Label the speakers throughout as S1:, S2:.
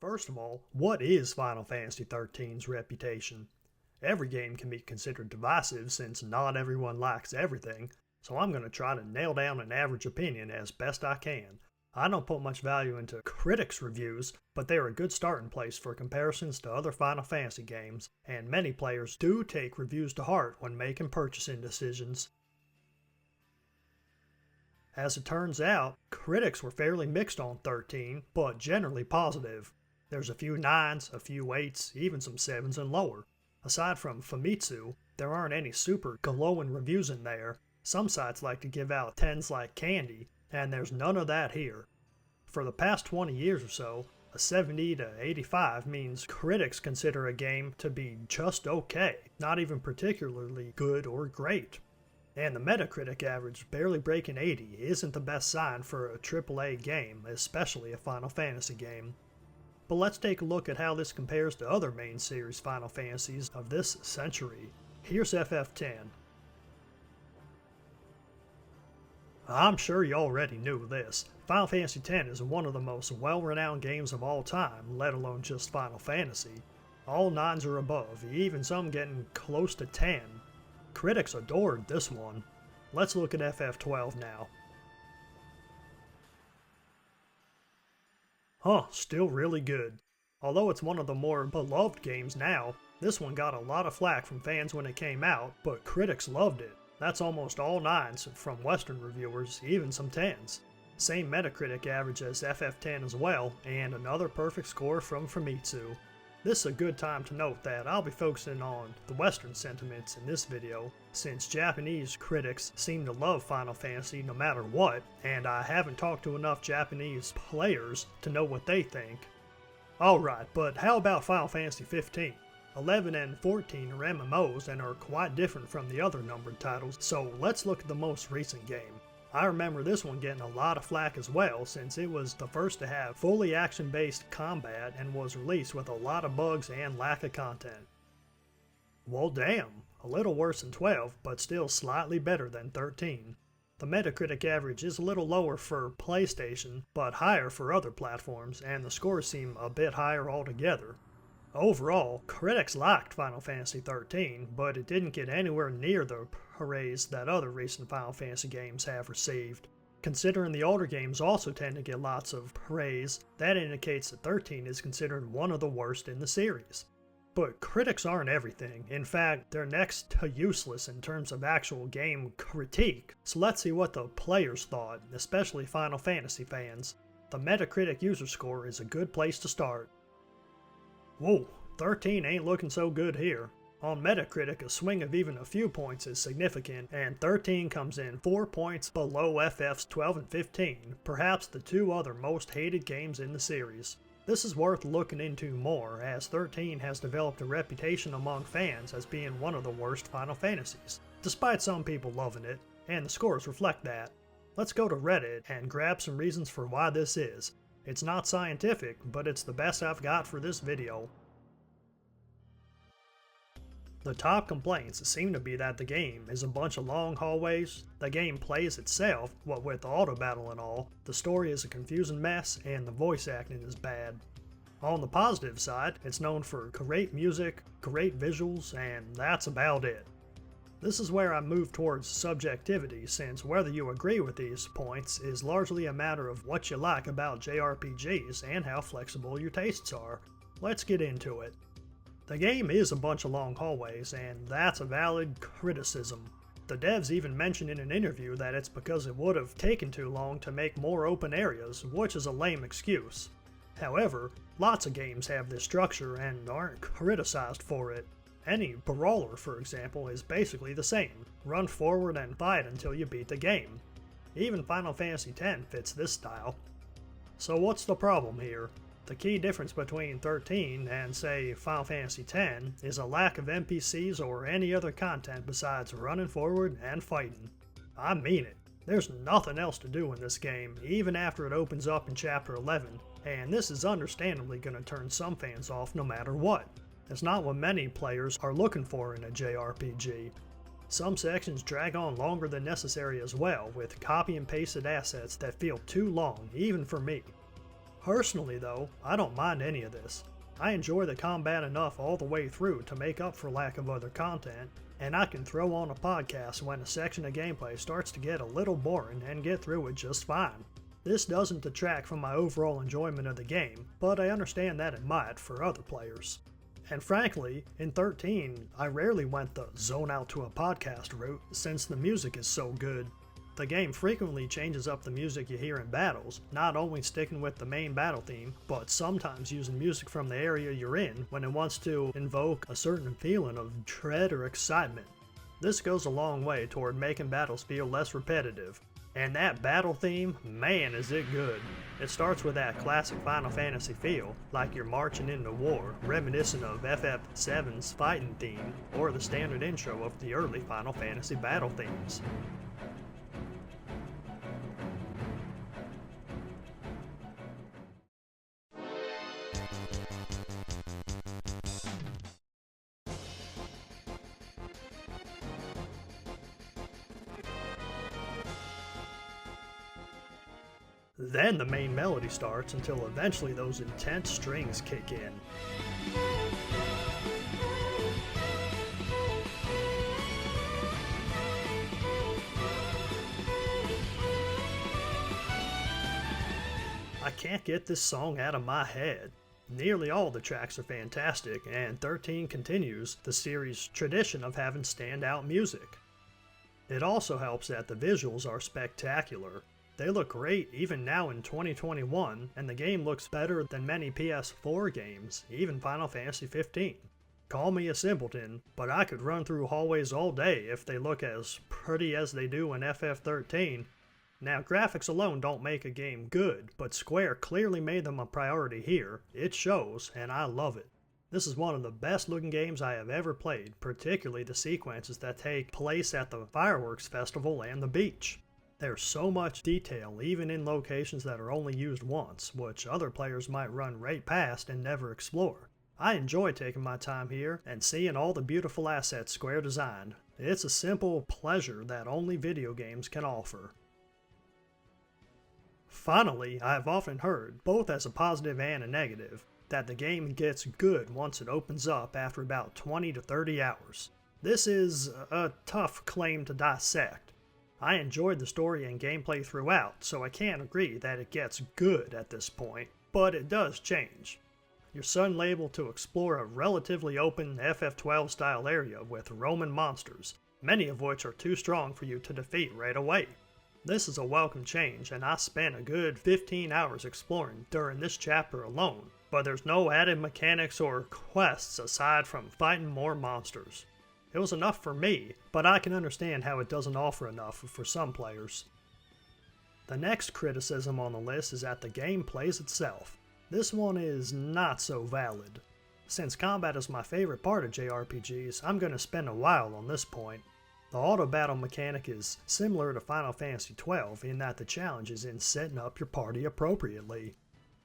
S1: First of all, what is Final Fantasy XIII's reputation? Every game can be considered divisive since not everyone likes everything, so I'm going to try to nail down an average opinion as best I can. I don't put much value into critics' reviews, but they are a good starting place for comparisons to other Final Fantasy games, and many players do take reviews to heart when making purchasing decisions. As it turns out, critics were fairly mixed on 13, but generally positive. There's a few 9s, a few 8s, even some 7s and lower. Aside from Famitsu, there aren't any super glowing reviews in there. Some sites like to give out 10s like candy, and there's none of that here. For the past 20 years or so, a 70 to 85 means critics consider a game to be just okay, not even particularly good or great. And the Metacritic average barely breaking 80 isn't the best sign for a AAA game, especially a Final Fantasy game. But let's take a look at how this compares to other main series Final Fantasies of this century. Here's FF10. I'm sure you already knew this. Final Fantasy X is one of the most well-renowned games of all time, let alone just Final Fantasy. All 9s are above, even some getting close to 10. Critics adored this one. Let's look at FF12 now. Still really good. Although it's one of the more beloved games now, this one got a lot of flack from fans when it came out, but critics loved it. That's almost all 9s from Western reviewers, even some 10s. Same Metacritic average as FF10 as well, and another perfect score from Famitsu. This is a good time to note that I'll be focusing on the Western sentiments in this video, since Japanese critics seem to love Final Fantasy no matter what, and I haven't talked to enough Japanese players to know what they think. Alright, but how about Final Fantasy XV? 11 and 14 are MMOs and are quite different from the other numbered titles, so let's look at the most recent game. I remember this one getting a lot of flack as well, since it was the first to have fully action-based combat and was released with a lot of bugs and lack of content. Well damn, a little worse than 12, but still slightly better than 13. The Metacritic average is a little lower for PlayStation, but higher for other platforms, and the scores seem a bit higher altogether. Overall, critics liked Final Fantasy XIII, but it didn't get anywhere near the praise that other recent Final Fantasy games have received. Considering the older games also tend to get lots of praise, that indicates that 13 is considered one of the worst in the series. But critics aren't everything. In fact, they're next to useless in terms of actual game critique, so let's see what the players thought, especially Final Fantasy fans. The Metacritic user score is a good place to start. Whoa, 13 ain't looking so good here. On Metacritic, a swing of even a few points is significant, and 13 comes in 4 points below FF's 12 and 15, perhaps the two other most hated games in the series. This is worth looking into more, as 13 has developed a reputation among fans as being one of the worst Final Fantasies, despite some people loving it, and the scores reflect that. Let's go to Reddit and grab some reasons for why this is. It's not scientific, but it's the best I've got for this video. The top complaints seem to be that the game is a bunch of long hallways, the game plays itself, what with auto battle and all, the story is a confusing mess, and the voice acting is bad. On the positive side, it's known for great music, great visuals, and that's about it. This is where I move towards subjectivity, since whether you agree with these points is largely a matter of what you like about JRPGs and how flexible your tastes are. Let's get into it. The game is a bunch of long hallways, and that's a valid criticism. The devs even mentioned in an interview that it's because it would have taken too long to make more open areas, which is a lame excuse. However, lots of games have this structure and aren't criticized for it. Any brawler, for example, is basically the same. Run forward and fight until you beat the game. Even Final Fantasy X fits this style. So what's the problem here? The key difference between 13 and, say, Final Fantasy X is a lack of NPCs or any other content besides running forward and fighting. I mean it. There's nothing else to do in this game, even after it opens up in Chapter 11, and this is understandably going to turn some fans off no matter what. It's not what many players are looking for in a JRPG. Some sections drag on longer than necessary as well, with copy and pasted assets that feel too long, even for me. Personally though, I don't mind any of this. I enjoy the combat enough all the way through to make up for lack of other content, and I can throw on a podcast when a section of gameplay starts to get a little boring and get through it just fine. This doesn't detract from my overall enjoyment of the game, but I understand that it might for other players. And frankly, in 13, I rarely went the zone out to a podcast route since the music is so good. The game frequently changes up the music you hear in battles, not only sticking with the main battle theme, but sometimes using music from the area you're in when it wants to invoke a certain feeling of dread or excitement. This goes a long way toward making battles feel less repetitive. And that battle theme, man is it good. It starts with that classic Final Fantasy feel, like you're marching into war, reminiscent of FF7's fighting theme, or the standard intro of the early Final Fantasy battle themes. Then the main melody starts until eventually those intense strings kick in. I can't get this song out of my head. Nearly all the tracks are fantastic, and 13 continues the series' tradition of having standout music. It also helps that the visuals are spectacular. They look great even now in 2021, and the game looks better than many PS4 games, even Final Fantasy XV. Call me a simpleton, but I could run through hallways all day if they look as pretty as they do in FF13. Now, graphics alone don't make a game good, but Square clearly made them a priority here. It shows, and I love it. This is one of the best looking games I have ever played, particularly the sequences that take place at the fireworks festival and the beach. There's so much detail even in locations that are only used once, which other players might run right past and never explore. I enjoy taking my time here and seeing all the beautiful assets Square designed. It's a simple pleasure that only video games can offer. Finally, I have often heard, both as a positive and a negative, that the game gets good once it opens up after about 20 to 30 hours. This is a tough claim to dissect. I enjoyed the story and gameplay throughout, so I can't agree that it gets good at this point, but it does change. You're suddenly able to explore a relatively open FF12 style area with Roman monsters, many of which are too strong for you to defeat right away. This is a welcome change, and I spent a good 15 hours exploring during this chapter alone, but there's no added mechanics or quests aside from fighting more monsters. It was enough for me, but I can understand how it doesn't offer enough for some players. The next criticism on the list is that the game plays itself. This one is not so valid. Since combat is my favorite part of JRPGs, I'm going to spend a while on this point. The auto battle mechanic is similar to Final Fantasy XII in that the challenge is in setting up your party appropriately.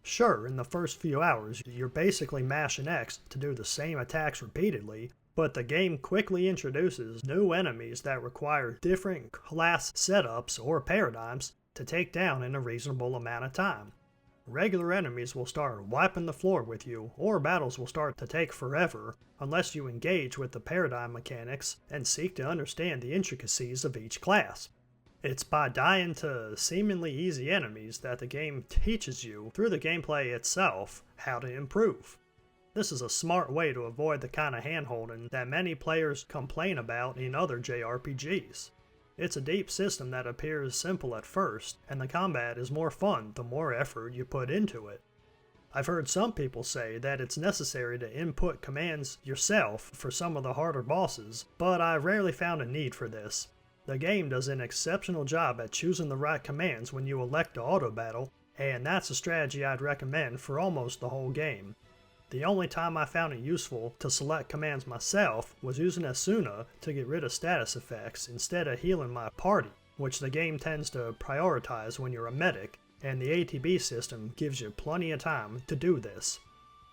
S1: Sure, in the first few hours, you're basically mashing X to do the same attacks repeatedly, but the game quickly introduces new enemies that require different class setups or paradigms to take down in a reasonable amount of time. Regular enemies will start wiping the floor with you, or battles will start to take forever, unless you engage with the paradigm mechanics and seek to understand the intricacies of each class. It's by dying to seemingly easy enemies that the game teaches you, through the gameplay itself, how to improve. This is a smart way to avoid the kind of handholding that many players complain about in other JRPGs. It's a deep system that appears simple at first, and the combat is more fun the more effort you put into it. I've heard some people say that it's necessary to input commands yourself for some of the harder bosses, but I rarely found a need for this. The game does an exceptional job at choosing the right commands when you elect to auto battle, and that's a strategy I'd recommend for almost the whole game. The only time I found it useful to select commands myself was using Asuna to get rid of status effects instead of healing my party, which the game tends to prioritize when you're a medic, and the ATB system gives you plenty of time to do this.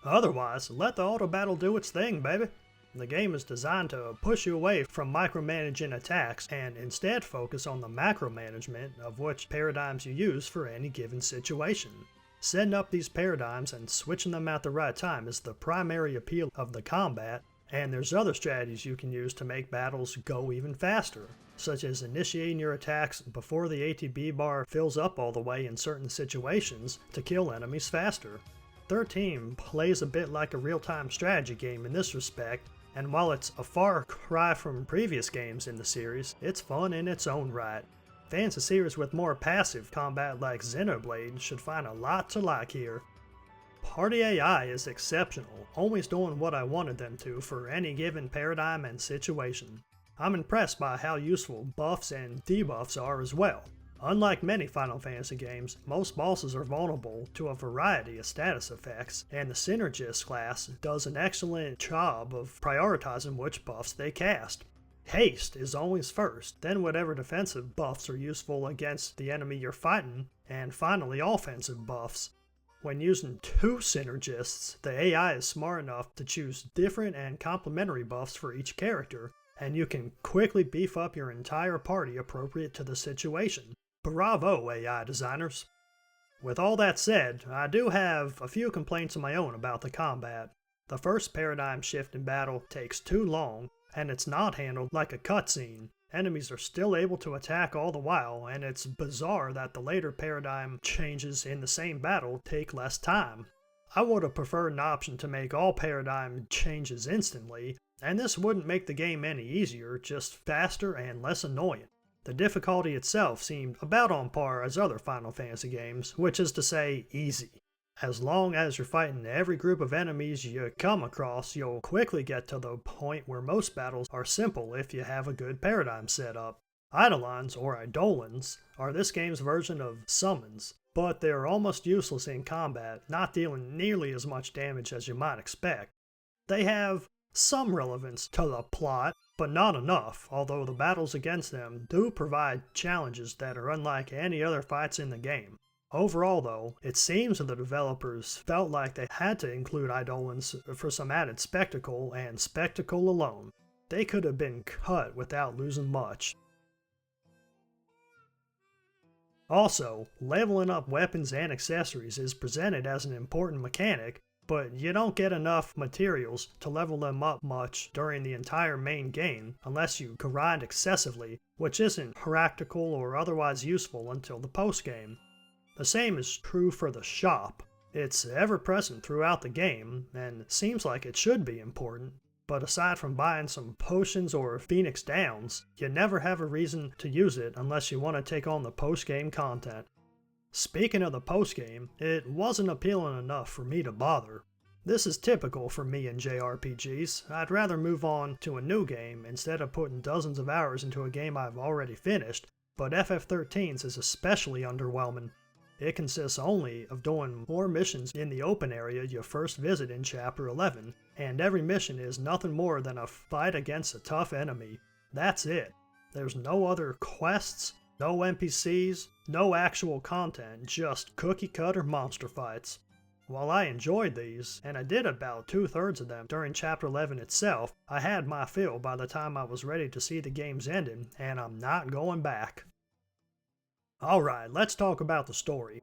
S1: Otherwise, let the auto battle do its thing, baby. The game is designed to push you away from micromanaging attacks and instead focus on the macro management of which paradigms you use for any given situation. Setting up these paradigms and switching them at the right time is the primary appeal of the combat, and there's other strategies you can use to make battles go even faster, such as initiating your attacks before the ATB bar fills up all the way in certain situations to kill enemies faster. 13 plays a bit like a real-time strategy game in this respect, and while it's a far cry from previous games in the series, it's fun in its own right. Fans of series with more passive combat like Xenoblade should find a lot to like here. Party AI is exceptional, always doing what I wanted them to for any given paradigm and situation. I'm impressed by how useful buffs and debuffs are as well. Unlike many Final Fantasy games, most bosses are vulnerable to a variety of status effects, and the Synergist class does an excellent job of prioritizing which buffs they cast. Haste is always first, then whatever defensive buffs are useful against the enemy you're fighting, and finally offensive buffs. When using two Synergists, the AI is smart enough to choose different and complementary buffs for each character, and you can quickly beef up your entire party appropriate to the situation. Bravo, AI designers! With all that said, I do have a few complaints of my own about the combat. The first paradigm shift in battle takes too long, and it's not handled like a cutscene. Enemies are still able to attack all the while, and it's bizarre that the later paradigm changes in the same battle take less time. I would have preferred an option to make all paradigm changes instantly, and this wouldn't make the game any easier, just faster and less annoying. The difficulty itself seemed about on par as other Final Fantasy games, which is to say, easy. As long as you're fighting every group of enemies you come across, you'll quickly get to the point where most battles are simple if you have a good paradigm set up. Eidolons, or Eidolons, are this game's version of summons, but they're almost useless in combat, not dealing nearly as much damage as you might expect. They have some relevance to the plot, but not enough, although the battles against them do provide challenges that are unlike any other fights in the game. Overall though, it seems that the developers felt like they had to include Eidolons for some added spectacle, and spectacle alone. They could have been cut without losing much. Also, leveling up weapons and accessories is presented as an important mechanic, but you don't get enough materials to level them up much during the entire main game unless you grind excessively, which isn't practical or otherwise useful until the post-game. The same is true for the shop. It's ever present throughout the game, and seems like it should be important, but aside from buying some potions or Phoenix Downs, you never have a reason to use it unless you want to take on the post-game content. Speaking of the post-game, it wasn't appealing enough for me to bother. This is typical for me in JRPGs. I'd rather move on to a new game instead of putting dozens of hours into a game I've already finished, but FF13's is especially underwhelming. It consists only of doing more missions in the open area you first visit in Chapter 11, and every mission is nothing more than a fight against a tough enemy. That's it. There's no other quests, no NPCs, no actual content, just cookie-cutter monster fights. While I enjoyed these, and I did about 2/3 of them during Chapter 11 itself, I had my fill by the time I was ready to see the game's ending, and I'm not going back. Alright, let's talk about the story.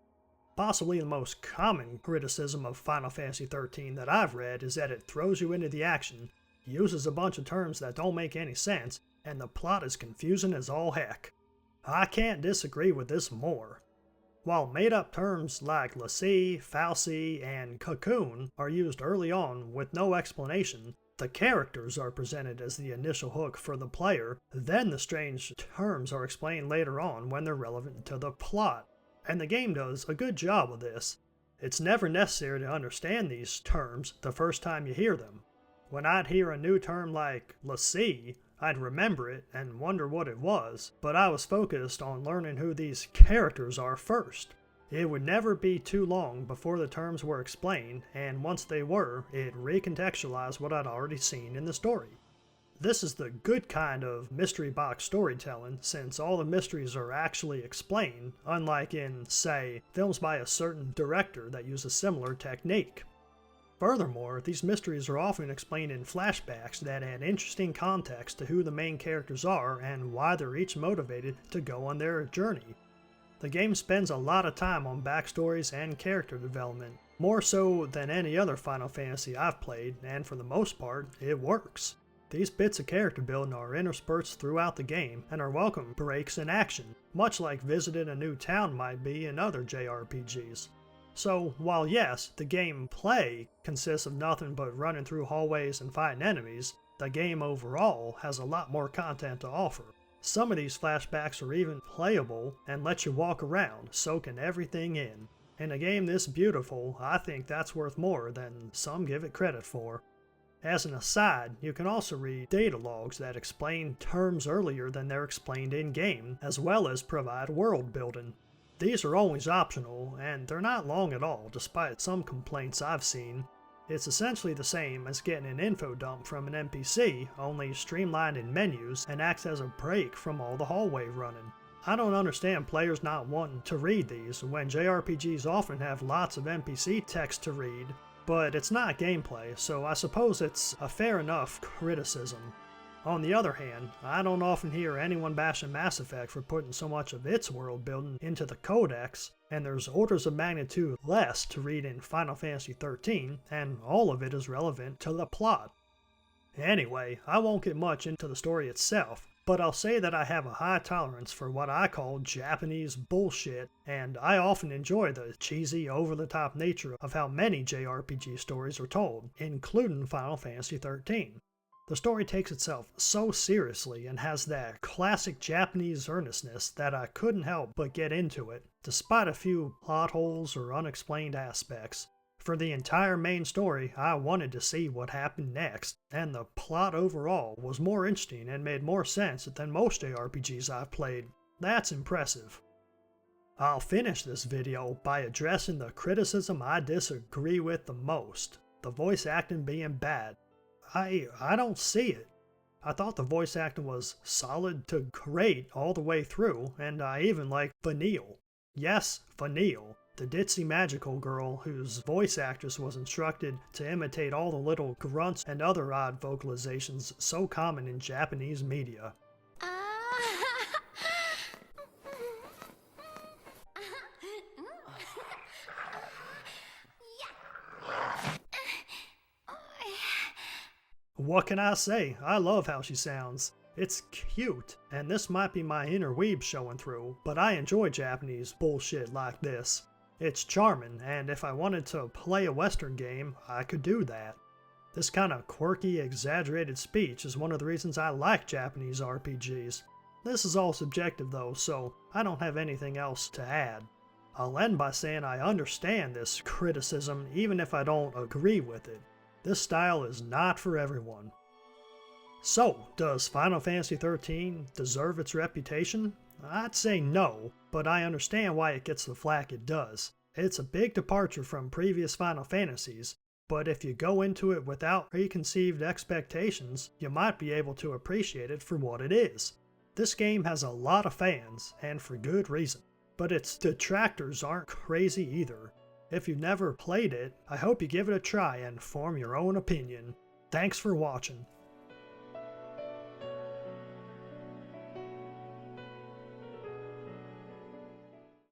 S1: Possibly the most common criticism of Final Fantasy XIII that I've read is that it throws you into the action, uses a bunch of terms that don't make any sense, and the plot is confusing as all heck. I can't disagree with this more. While made-up terms like Lassie, Fal'Cie, and Cocoon are used early on with no explanation, the characters are presented as the initial hook for the player, then the strange terms are explained later on when they're relevant to the plot. And the game does a good job of this. It's never necessary to understand these terms the first time you hear them. When I'd hear a new term like Lassie, I'd remember it and wonder what it was, but I was focused on learning who these characters are first. It would never be too long before the terms were explained, and once they were, it recontextualized what I'd already seen in the story. This is the good kind of mystery box storytelling, since all the mysteries are actually explained, unlike in, say, films by a certain director that use a similar technique. Furthermore, these mysteries are often explained in flashbacks that add interesting context to who the main characters are and why they're each motivated to go on their journey. The game spends a lot of time on backstories and character development, more so than any other Final Fantasy I've played, and for the most part, it works. These bits of character building are interspersed throughout the game and are welcome breaks in action, much like visiting a new town might be in other JRPGs. So, while yes, the gameplay consists of nothing but running through hallways and fighting enemies, the game overall has a lot more content to offer. Some of these flashbacks are even playable and let you walk around, soaking everything in. In a game this beautiful, I think that's worth more than some give it credit for. As an aside, you can also read data logs that explain terms earlier than they're explained in-game, as well as provide world building. These are always optional, and they're not long at all, despite some complaints I've seen. It's essentially the same as getting an info dump from an NPC, only streamlined in menus and acts as a break from all the hallway running. I don't understand players not wanting to read these when JRPGs often have lots of NPC text to read, but it's not gameplay, so I suppose it's a fair enough criticism. On the other hand, I don't often hear anyone bashing Mass Effect for putting so much of its world building into the Codex, and there's orders of magnitude less to read in Final Fantasy XIII, and all of it is relevant to the plot. Anyway, I won't get much into the story itself, but I'll say that I have a high tolerance for what I call Japanese bullshit, and I often enjoy the cheesy, over-the-top nature of how many JRPG stories are told, including Final Fantasy XIII. The story takes itself so seriously and has that classic Japanese earnestness that I couldn't help but get into it, despite a few plot holes or unexplained aspects. For the entire main story, I wanted to see what happened next, and the plot overall was more interesting and made more sense than most JRPGs I've played. That's impressive. I'll finish this video by addressing the criticism I disagree with the most, the voice acting being bad. I don't see it. I thought the voice acting was solid to great all the way through, and I even like Vanille. Yes, Vanille, the ditzy magical girl whose voice actress was instructed to imitate all the little grunts and other odd vocalizations so common in Japanese media. What can I say? I love how she sounds. It's cute, and this might be my inner weeb showing through, but I enjoy Japanese bullshit like this. It's charming, and if I wanted to play a Western game, I could do that. This kind of quirky, exaggerated speech is one of the reasons I like Japanese RPGs. This is all subjective though, so I don't have anything else to add. I'll end by saying I understand this criticism even if I don't agree with it. This style is not for everyone. So, does Final Fantasy XIII deserve its reputation? I'd say no, but I understand why it gets the flack it does. It's a big departure from previous Final Fantasies, but if you go into it without preconceived expectations, you might be able to appreciate it for what it is. This game has a lot of fans, and for good reason, but its detractors aren't crazy either. If you've never played it, I hope you give it a try and form your own opinion. Thanks for watching.